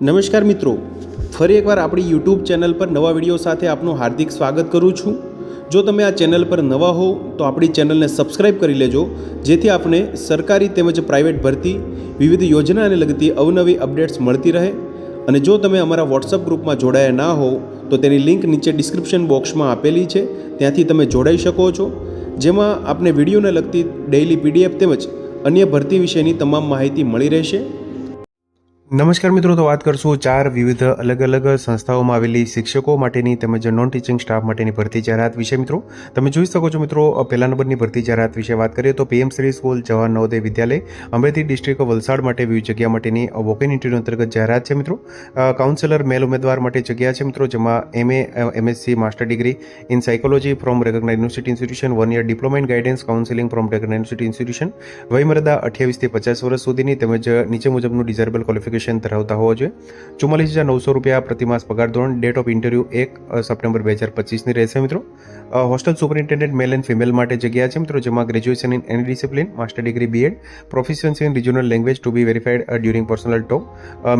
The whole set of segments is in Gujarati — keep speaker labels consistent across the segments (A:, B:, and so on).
A: નમસ્કાર મિત્રો, ફરી એકવાર આપણી યુટ્યુબ ચેનલ પર નવા વિડીયો સાથે આપનું હાર્દિક સ્વાગત કરું છું। જો તમે આ ચેનલ પર નવા હો તો આપણી ચેનલને સબસ્ક્રાઇબ કરી લેજો, જેથી આપને સરકારી તેમજ પ્રાઇવેટ ભરતી વિવિધ યોજનાને લગતી અવનવી અપડેટ્સ મળતી રહે। અને જો તમે અમારા વોટ્સઅપ ગ્રુપમાં જોડાયા ના હો તો તેની લિંક નીચે ડિસ્ક્રિપ્શન બોક્સમાં આપેલી છે, ત્યાંથી તમે જોડાઈ શકો છો, જેમાં આપને વિડીયોને લગતી ડેઇલી પીડીએફ તેમજ અન્ય ભરતી વિશેની તમામ માહિતી મળી રહેશે। નમસ્કાર મિત્રો, તો વાત કરશું 4 વિવિધ અલગ અલગ સંસ્થાઓમાં આવેલી શિક્ષકો માટેની તેમજ નોન ટીચિંગ સ્ટાફ માટેની ભરતી જાહેરાત વિશે। મિત્રો તમે જોઈ શકો છો મિત્રો, પહેલા નંબરની ભરતી જાહેરાત વિશે વાત કરીએ તો પીએમ શ્રી સ્કૂલ જવાહર નવોદય વિદ્યાલય અમરેલી ડિસ્ટ્રિક્ટ વલસાડ માટે વિવિધ જગ્યા માટેની વોક ઇન ઇન્ટરવ્યૂ અંતર્ગત જાહેરાત છે। મિત્રો કાઉન્સેલર મેલ ઉમેદવાર માટે જગ્યા છે મિત્રો, જેમાં MA MSc master degree in psychology from recognise university institution, 1 year diploma in guidance counselling from recognise university institution, વયમર્યાદા 28 થી 50 વર્ષ સુધીની તેમજ નીચે મુજબનું ડિઝાયરેબલ ક્વોલિફિકેશન ધરાવતા હોવો જોઈએ। 44,900 રૂપિયા પ્રતિમાસ પગાર ધોરણ। ડેટ ઓફ ઇન્ટરવ્યૂ 1 સપ્ટેમ્બર 2025ની રહેશે। મિત્રો hostel superintendent male and female માટે જગ્યા છે મિત્રો, જેમાં graduation in any discipline, master degree BEd, proficiency in regional language to be verified during personal talk,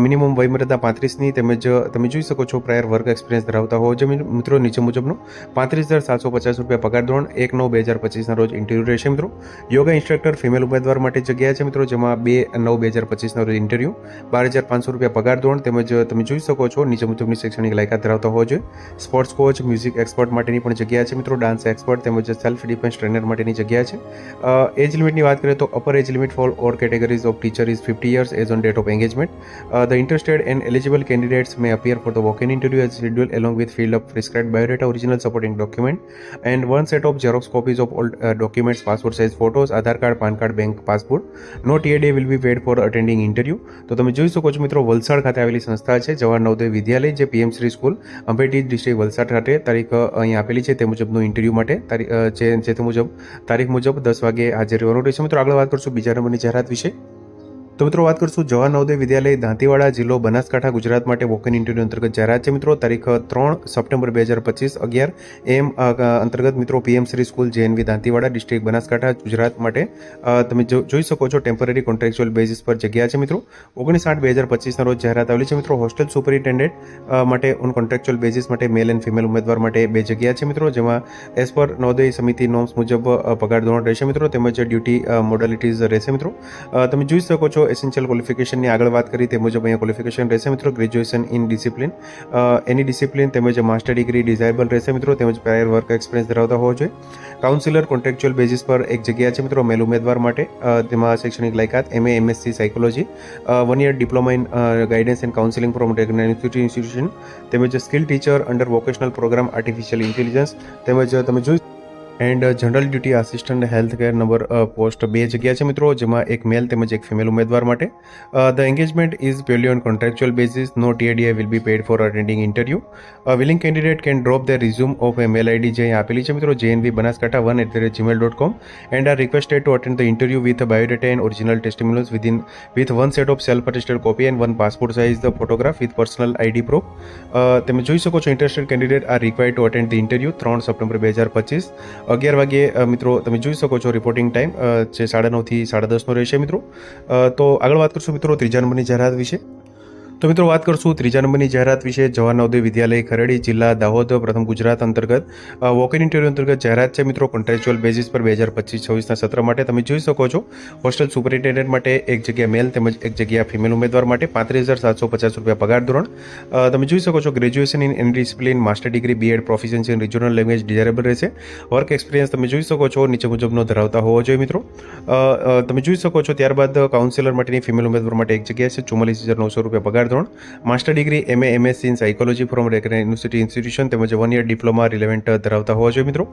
A: minimum વયમર્યાદા 35ની તેમજ તમે જોઈ શકો છો પ્રાયર વર્ક એક્સપિરિયન્સ ધરાવતા હોવો જોઈએ મિત્રો। નીચે મુજબનું 35,750 રૂપિયા પગાર ધોરણ। 1/9/2025ના રોજ ઇન્ટરવ્યૂ રહેશે। મિત્રો યોગા ઇન્સ્ટ્રક્ટર ફિમેલ ઉમેદવાર માટે જગ્યા છે મિત્રો, જેમાં 2/9/2025ના રોજ ઇન્ટરવ્યૂ, 12,500 રૂપિયા પગાર ધોરણ તેમજ તમે જોઈ શકો છો નીચે મુજબની શૈક્ષણિક લાયકાત ધરાવતા હોવો જોઈએ। સ્પોર્ટ્સ કોચ, મ્યુઝિક એક્સપર્ટ માટેની પણ જગ્યા છે મિત્રો, ડાન્સ એક્સપર્ટ તેમજ સેલ્ફ ડિફેન્સ ટ્રેનર માટેની જગ્યા છે। એજ લિમિટની વાત કરીએ તો upper age limit for all categories of teacher is 50 years as on date of engagement. The interested and eligible candidates may appear for the walk in interview as schedule along with filled up prescribed biodata, original supporting document and 1 set of xerox copies of all documents, passport size photos, Aadhaar card, PAN card, bank passbook. No TAD will be paid for attending interview. તો તમે જોઈ શકો છો મિત્રો, વલસાડ ખાતે આવેલી સંસ્થા છે જવાહર નવોદય વિદ્યાલય, જે PM Shri school Amreli district Valsad ખાતે તારીખ અહીં આપેલી છે, તે મુજબનું ઇન્ટરવ્યૂ માટે તે મુજબ તારીખ મુજબ 10 વાગે હાજર રહેવાનું રહેશે। મિત્રો આગળ વાત કરશું બીજા નંબરની જાહેરાત વિશે। તો મિત્રો વાત કરશું જવાહર નવોદય વિદ્યાલય દાંતીવાડા, જિલ્લો બનાસકાંઠા, ગુજરાત માટે વોક ઇન ઇન્ટરવ્યૂ અંતર્ગત જાહેરાત છે મિત્રો, તારીખ 3 સપ્ટેમ્બર 2025 11 AM અંતર્ગત મિત્રો PM Shri school JNV Dantiwada, district Banaskantha, Gujarat માટે તમે જોઈ શકો છો ટેમ્પરરી કોન્ટ્રાક્ચ્યુઅલ બેઝિસ પર જગ્યા છે મિત્રો। 19/8/2025ના રોજ જાહેરાત આવેલી છે મિત્રો। હોસ્ટેલ સુપરિન્ટેન્ડન્ટ માટે ઓન કોન્ટ્રાક્ચ્યુઅલ બેઝિસ માટે મેલ એન્ડ ફિમેલ ઉમેદવાર માટે 2 જગ્યા છે મિત્રો, જેમાં એઝ પર નવોદય સમિતિ નોર્મ્સ મુજબ પગાર ધોરણ રહેશે મિત્રો, તેમજ ડ્યુટી મોડાલિટીઝ રહેશે મિત્રો। તમે જોઈ શકો છો એસેન્શિયલ ક્વોલિફિકેશનની આગળ વાત કરી તે મુજબ અહીંયા ક્વોલિફિકેશન રહેશે મિત્રો। Graduation in discipline, any discipline તેમજ માસ્ટર ડિગ્રી ડિઝાયરેબલ રહેશે મિત્રો, તેમજ પ્રાયર વર્ક એક્સપિરિયન્સ ધરાવતા હોવો જોઈએ। કાઉન્સિલર કોન્ટ્રાક્ચ્યુઅલ બેઝિસ પર 1 જગ્યા છે મિત્રો મેલ ઉમેદવાર માટે, તેમાં શૈક્ષણિક લાયકાત MA MSc psychology, 1 year diploma in guidance and counselling from recognise institution, તેમજ skill teacher under vocational programme artificial intelligence, તેમજ તમે જોઈ and general duty assistant health care number post 2 જગ્યા છે મિત્રો, જેમાં 1 મેલ તેમજ 1 ફિમેલ ઉમેદવાર માટે। The engagement is purely on contractual basis, no TAD will be paid for attending interview. Willing candidate can drop the resume of a mail ID જે આપેલી છે મિત્રો, jnvbanaskantha1@gmail.com and are requested to attend the interview with biodata and original testimonials with 1 set of self attested copy and 1 passport size the photograph with personal ID proof. તમે જોઈ શકો છો interested candidate are required to attend the interview 3 September 2025 11 વાગે મિત્રો તમે જોઈ શકો છો રિપોર્ટિંગ ટાઈમ જે 9:30 થી 10:30નો રહેશે મિત્રો। તો આગળ વાત કરશું મિત્રો ત્રીજા નંબરની જાહેરાત વિશે। તો મિત્રો વાત કરશું ત્રીજા નંબરની જાહેરાત વિશે। જવાહર નવોદય વિદ્યાલય ખરેડી, જિલ્લા દાહોદ, પ્રથમ ગુજરાત અંતર્ગત વોક ઇન ઇન્ટરવ્યૂ અંતર્ગત જાહેરાત છે મિત્રો, કોન્ટ્રાક્ચ્યુઅલ બેઝિસ પર 2025-26ના સત્ર માટે। તમે જોઈ શકો છો હોસ્ટેલ સુપરિન્ટેન્ડન્ટ માટે 1 જગ્યા મેલ તેમજ 1 જગ્યા ફિમેલ ઉમેદવાર માટે, 35,750 રૂપિયા પગાર ધોરણ। તમે જોઈ શકો છો graduation in any discipline, master degree BEd, proficiency in regional language desirable રહેશે। વર્ક એક્સપિરિયન્સ તમે જોઈ શકો છો નીચે મુજબનો ધરાવતા હોવો જોઈએ મિત્રો। તમે જોઈ શકો છો ત્યારબાદ કાઉન્સિલર માટેની ફિમેલ ઉમેદવાર માટે 1 જગ્યા છે, 44,900 રૂપિયા પગાર ધોરણ। Master degree MA MSc in psychology from recognise university institution, તેમજ 1 યર ડિપ્લોમા રિલેવન્ટ ધરાવતા હોવા જોઈએ મિત્રો।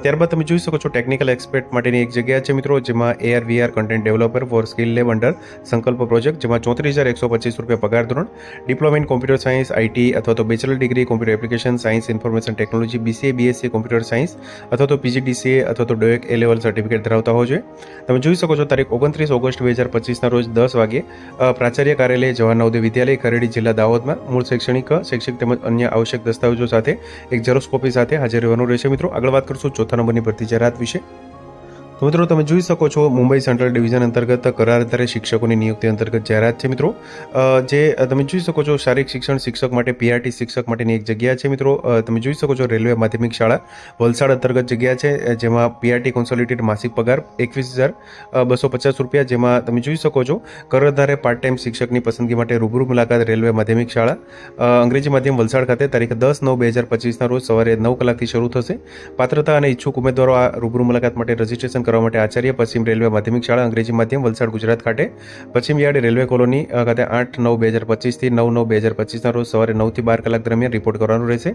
A: ત્યારબાદ તમે જોઈ શકો છો ટેકનિકલ એક્સપર્ટ માટેની 1 જગ્યા છે મિત્રો, જેમાં AR/VR content developer for skill lab under Sankalp project, જેમાં 34,125 રૂપિયા પગાર ધોરણ। Diploma in computer science IT અથવા તો bachelor degree computer application science information technology, BCA BSc કોમ્પ્યુટર સાયન્સ અથવા તો PGDCA અથવા તો DOEC A લેવલ સર્ટિફિકેટ ધરાવતા હોવો જોઈએ। તમે જોઈ શકો છો તારીખ 29 ઓગસ્ટ 2025ના રોજ 10 વાગે પ્રાચાર્ય કાર્યાલય જવાહર નવોદય વિદ્યાલય ખરેડી, જિલ્લા દાહોદમાં મૂળ શૈક્ષણિક તેમજ અન્ય આવશ્યક દસ્તાવેજો સાથે 1 ઝેરોક્સ કોપી સાથે હાજર રહેવાનું રહેશે મિત્રો। આગળ વાત કરશું ચોથા નંબરની ભરતી જાહેરાત વિશે। તો મિત્રો તમે જોઈ શકો છો મુંબઈ સેન્ટ્રલ ડિવિઝન અંતર્ગત કરાર આધારે શિક્ષકોની નિયુક્તિ અંતર્ગત જાહેરાત છે મિત્રો. જે તમે જોઈ શકો છો શારીરિક શિક્ષણ શિક્ષક માટે પીઆરટી શિક્ષક માટેની એક જગ્યા છે મિત્રો. તમે જોઈ શકો છો રેલવે માધ્યમિક શાળા વલસાડ અંતર્ગત જગ્યા છે, જેમાં પીઆરટી કોન્સોલિડેટેડ માસિક પગાર 21,250 રૂપિયા, જેમાં તમે જોઈ શકો છો કર આધારે પાર્ટ ટાઈમ શિક્ષકની પસંદગી માટે રૂબરૂ મુલાકાત રેલવે માધ્યમિક શાળા અંગ્રેજી માધ્યમ વલસાડ ખાતે તારીખ 10/9/2025 રોજ સવારે 9 કલાકથી શરૂ થશે. પાત્રતા અને ઈચ્છુક ઉમેદવારો આ રૂબરૂ મુલાકાત માટે રજીસ્ટ્રેશન કરવા માટે આચાર્ય પશ્ચિમ રેલવે માધ્યમિક શાળા અંગ્રેજી માધ્યમ વલસાડ ગુજરાત ખાતે પશ્ચિમ યાર્ડ રેલવે કોલોની ખાતે 8/9/2025 થી 9/9/2025 રોજ સવારે 9 થી 12 કલાક દરમિયાન રિપોર્ટ કરવાનું રહેશે.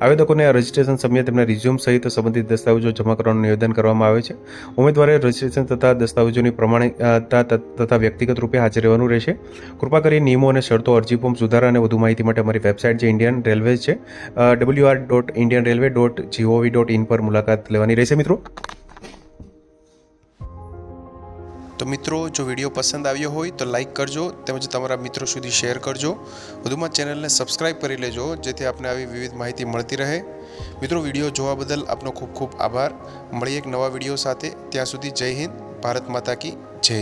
A: આવેદકોને આ રજીસ્ટ્રેશન સમયે તેમના રિઝ્યુમ સહિત સંબંધિત દસ્તાવેજો જમા કરવાનું નિવેદન કરવામાં આવે છે. ઉમેદવારે રજીસ્ટ્રેશન તથા દસ્તાવેજોની પ્રમાણિકતા તથા વ્યક્તિગત રૂપે હાજર રહેવાનું રહેશે. કૃપા કરી નિયમો અને શરતો, અરજી ફોર્મ, સુધારા અને વધુ માહિતી માટે અમારી વેબસાઇટ જે ઇન્ડિયન રેલવેઝ છે wr.indianrailway.gov.in પર મુલાકાત લેવાની રહેશે મિત્રો. તો મિત્રો, જો વિડીયો પસંદ આવ્યો હોય તો લાઇક કરજો, તેમજ તમારા મિત્રો સુધી શેર કરજો. વધુમાં ચેનલને સબસ્ક્રાઇબ કરી લેજો, જેથી આપને આવી વિવિધ માહિતી મળતી રહે. મિત્રો, વિડીયો જોવા બદલ આપનો ખૂબ ખૂબ આભાર. મળીએ એક નવા વિડીયો સાથે. ત્યાં સુધી જય હિન્દ, ભારત માતા કી જય.